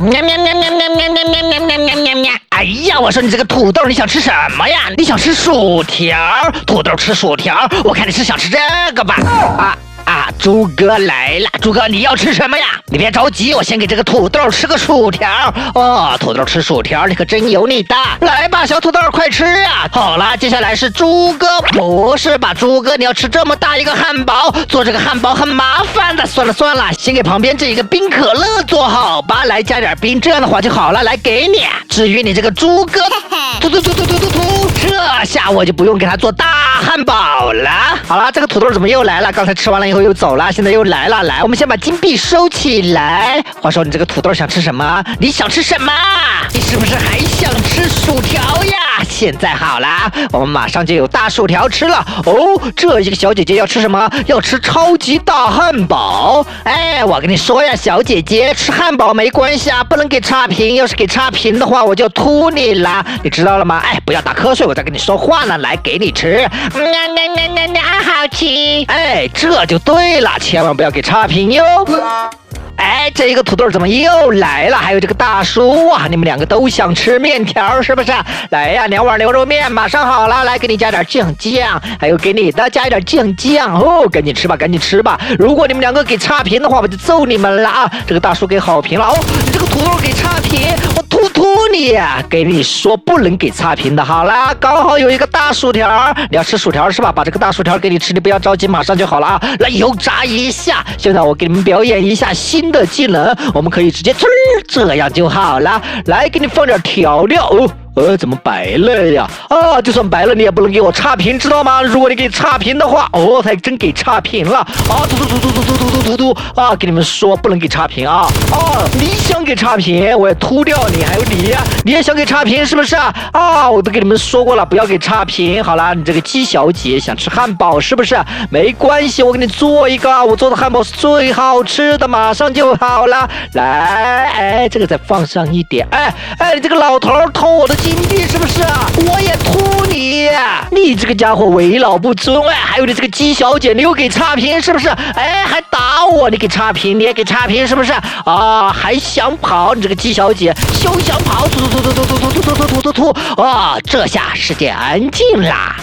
喵喵喵喵喵喵喵喵喵喵喵喵喵！哎呀，我说你这个土豆，你想吃什么呀？你想吃薯条？土豆吃薯条，我看你是想吃这个吧？猪哥来了，猪哥你要吃什么呀？你别着急，我先给这个土豆吃个薯条。哦，土豆吃薯条，你可真有你的！来吧，小土豆，快吃啊！好了，接下来是猪哥，不是吧，猪哥，你要吃这么大一个汉堡，做这个汉堡很麻烦的。算了，先给旁边这一个冰可乐做好吧，来加点冰，这样的话就好了。来给你。至于你这个猪哥，突，这下我就不用给他做大汉堡了。好了，这个土豆怎么又来了？刚才吃完了以后又走了，现在又来了。来，我们先把金币收起来。话说你这个土豆想吃什么？你想吃什么？你是不是还想吃薯条呀？现在好啦，我们马上就有大薯条吃了。哦，这一个小姐姐要吃什么？要吃超级大汉堡。哎，我跟你说呀，小姐姐，吃汉堡没关系啊，不能给差评。要是给差评的话，我就吐你啦，你知道了吗？哎，不要打瞌睡，我在跟你说话呢。来，给你吃。好吃。哎，这就对了，千万不要给差评哟。哎，这个土豆怎么又来了？还有这个大叔啊，你们两个都想吃面条是不是？来呀，2碗牛肉面马上好了，来给你加点酱，还有给你的加一点酱哦，赶紧吃吧。如果你们两个给差评的话，我就揍你们了啊！这个大叔给好评了哦，你这个土豆给差评，我吐你呀！给你说不能给差评的。好啦，刚好有一个大薯条，你要吃薯条是吧？把这个大薯条给你吃，你不要着急，马上就好了啊！来油炸一下，现在我给你们表演一下新的技能，我们可以直接这样就好了。来，给你放点调料哦。怎么白了呀？就算白了你也不能给我差评，知道吗？如果你给差评的话，他真给差评了吐给你们说不能给差评啊！你想给差评，我也吐掉你，还有你呀，你也想给差评是不是啊？我都给你们说过了，不要给差评。好啦，你这个鸡小姐想吃汉堡是不是？没关系，我给你做一个，我做的汉堡是最好吃的，马上就好了。来，这个再放上一点。你这个老头偷我的金币是不是啊？我也吐你！你这个家伙为老不尊！还有你这个鸡小姐，你又给差评是不是？还打我！你给差评，你也给差评是不是？还想跑！你这个鸡小姐，休想跑！吐！这下世界安静啦。